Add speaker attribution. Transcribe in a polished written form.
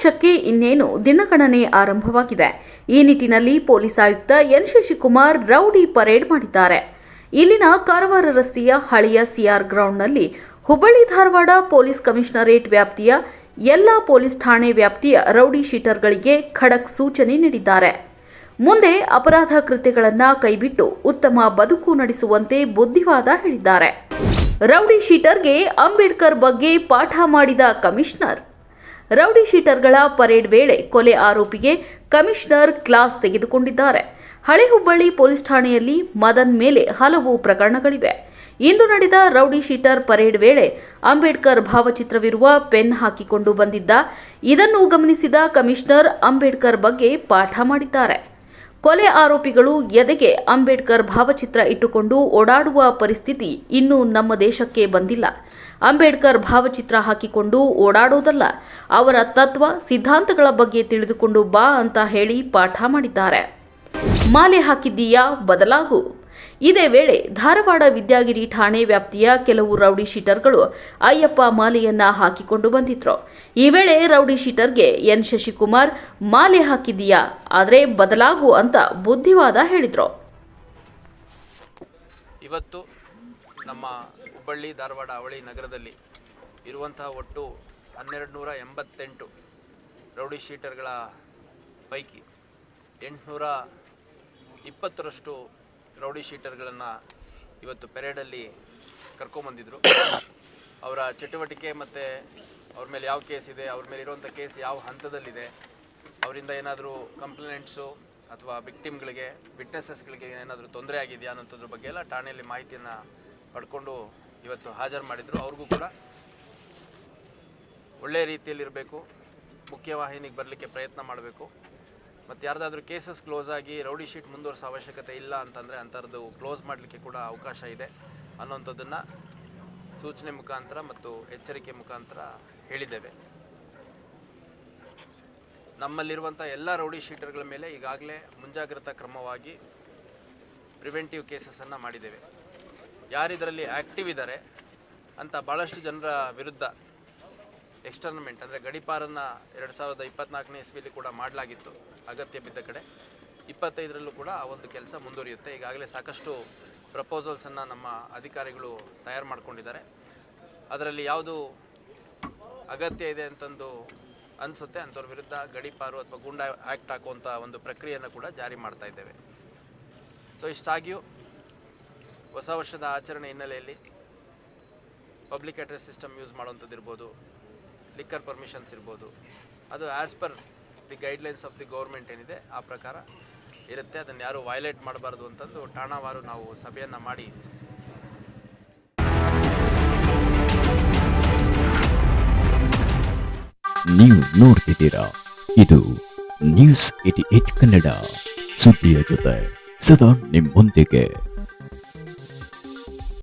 Speaker 1: ವರ್ಷಕ್ಕೆ ಇನ್ನೇನು ದಿನಗಣನೆ ಆರಂಭವಾಗಿದೆ. ಈ ನಿಟ್ಟಿನಲ್ಲಿ ಪೊಲೀಸ್ ಆಯುಕ್ತ ಎನ್ ಶಶಿಕುಮಾರ್ ರೌಡಿ ಪರೇಡ್ ಮಾಡಿದ್ದಾರೆ. ಇಲ್ಲಿನ ಕಾರವಾರ ರಸ್ತೆಯ ಹಳೆಯ ಸಿಆರ್ ಗ್ರೌಂಡ್ನಲ್ಲಿ ಹುಬ್ಬಳ್ಳಿ ಧಾರವಾಡ ಪೊಲೀಸ್ ಕಮಿಷನರೇಟ್ ವ್ಯಾಪ್ತಿಯ ಎಲ್ಲಾ ಪೊಲೀಸ್ ಠಾಣೆ ವ್ಯಾಪ್ತಿಯ ರೌಡಿ ಶೀಟರ್ಗಳಿಗೆ ಖಡಕ್ ಸೂಚನೆ ನೀಡಿದ್ದಾರೆ. ಮುಂದೆ ಅಪರಾಧ ಕೃತ್ಯಗಳನ್ನು ಕೈಬಿಟ್ಟು ಉತ್ತಮ ಬದುಕು ನಡೆಸುವಂತೆ ಬುದ್ಧಿವಾದ ಹೇಳಿದ್ದಾರೆ. ರೌಡಿ ಶೀಟರ್ಗೆ ಅಂಬೇಡ್ಕರ್ ಬಗ್ಗೆ ಪಾಠ ಮಾಡಿದ ಕಮಿಷನರ್. ರೌಡಿ ಶೀಟರ್ಗಳ ಪರೇಡ್ ವೇಳೆ ಕೊಲೆ ಆರೋಪಿಗೆ ಕಮಿಷನರ್ ಕ್ಲಾಸ್ ತೆಗೆದುಕೊಂಡಿದ್ದಾರೆ. ಹಳೆ ಹುಬ್ಬಳ್ಳಿ ಪೊಲೀಸ್ ಠಾಣೆಯಲ್ಲಿ ಮದನ್ ಮೇಲೆ ಹಲವು ಪ್ರಕರಣಗಳಿವೆ. ಇಂದು ನಡೆದ ರೌಡಿ ಶೀಟರ್ ಪರೇಡ್ ವೇಳೆ ಅಂಬೇಡ್ಕರ್ ಭಾವಚಿತ್ರವಿರುವ ಪೆನ್ ಹಾಕಿಕೊಂಡು ಬಂದಿದ್ದ. ಇದನ್ನು ಗಮನಿಸಿದ ಕಮಿಷನರ್ ಅಂಬೇಡ್ಕರ್ ಬಗ್ಗೆ ಪಾಠ ಮಾಡಿದ್ದಾರೆ. ಕೊಲೆ ಆರೋಪಿಗಳು ಎದೆಗೆ ಅಂಬೇಡ್ಕರ್ ಭಾವಚಿತ್ರ ಇಟ್ಟುಕೊಂಡು ಓಡಾಡುವ ಪರಿಸ್ಥಿತಿ ಇನ್ನೂ ನಮ್ಮ ದೇಶಕ್ಕೆ ಬಂದಿಲ್ಲ. ಅಂಬೇಡ್ಕರ್ ಭಾವಚಿತ್ರ ಹಾಕಿಕೊಂಡು ಓಡಾಡೋದಲ್ಲ, ಅವರ ತತ್ವ ಸಿದ್ಧಾಂತಗಳ ಬಗ್ಗೆ ತಿಳಿದುಕೊಂಡು ಬಾ ಅಂತ ಹೇಳಿ ಪಾಠ ಮಾಡಿದ್ದಾರೆ. ಮಾಲೆ ಹಾಕಿದ್ದೀಯಾ, ಬದಲಾಗು. ಇದೇ ವೇಳೆ ಧಾರವಾಡ ವಿದ್ಯಾಗಿರಿ ಠಾಣೆ ವ್ಯಾಪ್ತಿಯ ಕೆಲವು ರೌಡಿ ಶೀಟರ್ಗಳು ಅಯ್ಯಪ್ಪ ಮಾಲೆಯನ್ನ ಹಾಕಿಕೊಂಡು ಬಂದಿದ್ರು. ಈ ವೇಳೆ ರೌಡಿ ಶೀಟರ್ಗೆ ಎನ್ ಶಶಿಕುಮಾರ್ ಮಾಲೆ ಹಾಕಿದ್ದೀಯಾ, ಆದರೆ ಬದಲಾಗು ಅಂತ ಬುದ್ಧಿವಾದ ಹೇಳಿದ್ರು.
Speaker 2: ಇವತ್ತು ನಮ್ಮ ಹುಬ್ಬಳ್ಳಿ ಧಾರವಾಡ ಅವಳಿ ನಗರದಲ್ಲಿ ಇರುವಂತಹ ಒಟ್ಟು 1288 ರೌಡಿ ಶೀಟರ್ಗಳ ಪೈಕಿ 820ರಷ್ಟು ರೌಡಿ ಶೀಟರ್ಗಳನ್ನು ಇವತ್ತು ಪೆರೇಡಲ್ಲಿ ಕರ್ಕೊಂಬಂದಿದ್ರು. ಅವರ ಚಟುವಟಿಕೆ ಮತ್ತು ಅವ್ರ ಮೇಲೆ ಯಾವ ಕೇಸ್ ಇದೆ, ಅವ್ರ ಮೇಲೆ ಇರುವಂಥ ಕೇಸ್ ಯಾವ ಹಂತದಲ್ಲಿದೆ, ಅವರಿಂದ ಏನಾದರೂ ಕಂಪ್ಲೇಂಟ್ಸು ಅಥವಾ ವಿಕ್ಟಿಮ್ಗಳಿಗೆ ವಿಟ್ನೆಸಸ್ಗಳಿಗೆ ಏನಾದರೂ ತೊಂದರೆ ಆಗಿದೆಯಾ ಅನ್ನೋಂಥದ್ರ ಬಗ್ಗೆ ಎಲ್ಲ ಠಾಣೆಯಲ್ಲಿ ಮಾಹಿತಿಯನ್ನು ಪಡ್ಕೊಂಡು ಇವತ್ತು ಹಾಜರು ಮಾಡಿದರು. ಅವ್ರಿಗೂ ಕೂಡ ಒಳ್ಳೆಯ ರೀತಿಯಲ್ಲಿರಬೇಕು, ಮುಖ್ಯವಾಹಿನಿಗೆ ಬರಲಿಕ್ಕೆ ಪ್ರಯತ್ನ ಮಾಡಬೇಕು. ಮತ್ತು ಯಾರ್ದಾದ್ರೂ ಕೇಸಸ್ ಕ್ಲೋಸ್ ಆಗಿ ರೌಡಿ ಶೀಟ್ ಮುಂದುವರಿಸೋ ಅವಶ್ಯಕತೆ ಇಲ್ಲ ಅಂತಂದರೆ ಅಂಥದ್ದು ಕ್ಲೋಸ್ ಮಾಡಲಿಕ್ಕೆ ಕೂಡ ಅವಕಾಶ ಇದೆ ಅನ್ನೋಂಥದ್ದನ್ನು ಸೂಚನೆ ಮುಖಾಂತರ ಮತ್ತು ಎಚ್ಚರಿಕೆ ಮುಖಾಂತರ ಹೇಳಿದ್ದೇವೆ. ನಮ್ಮಲ್ಲಿರುವಂಥ ಎಲ್ಲ ರೌಡಿ ಶೀಟರ್ಗಳ ಮೇಲೆ ಈಗಾಗಲೇ ಮುಂಜಾಗ್ರತಾ ಕ್ರಮವಾಗಿ ಪ್ರಿವೆಂಟಿವ್ ಕೇಸಸನ್ನು ಮಾಡಿದ್ದೇವೆ. ಯಾರಿದರಲ್ಲಿ ಆ್ಯಕ್ಟಿವ್ ಇದ್ದಾರೆ ಅಂತ ಭಾಳಷ್ಟು ಜನರ ವಿರುದ್ಧ ಎಕ್ಸ್ಟರ್ನಮೆಂಟ್ ಅಂದರೆ ಗಡೀಪಾರನ್ನು 2024ನೇ ಇಸ್ವಿಯಲ್ಲಿ ಕೂಡ ಮಾಡಲಾಗಿತ್ತು. ಅಗತ್ಯ ಬಿದ್ದ ಕಡೆ 25ರಲ್ಲೂ ಕೂಡ ಆ ಒಂದು ಕೆಲಸ ಮುಂದುವರಿಯುತ್ತೆ. ಈಗಾಗಲೇ ಸಾಕಷ್ಟು ಪ್ರಪೋಸಲ್ಸನ್ನು ನಮ್ಮ ಅಧಿಕಾರಿಗಳು ತಯಾರು ಮಾಡ್ಕೊಂಡಿದ್ದಾರೆ. ಅದರಲ್ಲಿ ಯಾವುದು ಅಗತ್ಯ ಇದೆ ಅಂತಂದು ಅನಿಸುತ್ತೆ ಅಂಥವ್ರ ವಿರುದ್ಧ ಗಡೀಪಾರು ಅಥವಾ ಗೂಂಡಾ ಆ್ಯಕ್ಟ್ ಹಾಕುವಂಥ ಒಂದು ಪ್ರಕ್ರಿಯೆಯನ್ನು ಕೂಡ ಜಾರಿ ಮಾಡ್ತಾ ಇದ್ದೇವೆ. ಸೊ ಇಷ್ಟಾಗಿಯೂ ಹೊಸ ವರ್ಷದ ಆಚರಣೆ ಹಿನ್ನೆಲೆಯಲ್ಲಿ ಪಬ್ಲಿಕ್ ಅಡ್ರೆಸ್ ಸಿಸ್ಟಮ್ ಯೂಸ್ ಮಾಡುವಂಥದ್ದು ಇರ್ಬೋದು, ಲಿಕ್ಕರ್ ಪರ್ಮಿಷನ್ಸ್ ಇರ್ಬೋದು, ಅದು as per the guidelines of the government ಏನಿದೆ ಆ ಪ್ರಕಾರ ಇರುತ್ತೆ. ಅದನ್ನು ಯಾರು ವೈಲೇಟ್ ಮಾಡಬಾರ್ದು ಅಂತಂದು ಠಾಣಾವಾರು ನಾವು ಸಭೆಯನ್ನು ಮಾಡಿ
Speaker 3: ನೀವು ನೋಡ್ತಿದ್ದೀರಾ, ಇದು ನ್ಯೂಸ್ 88 ಕನ್ನಡ, ಸುದ್ದಿಯ ಜೊತೆ ಸದಾ ನಿಮ್ಮೊಂದಿಗೆ.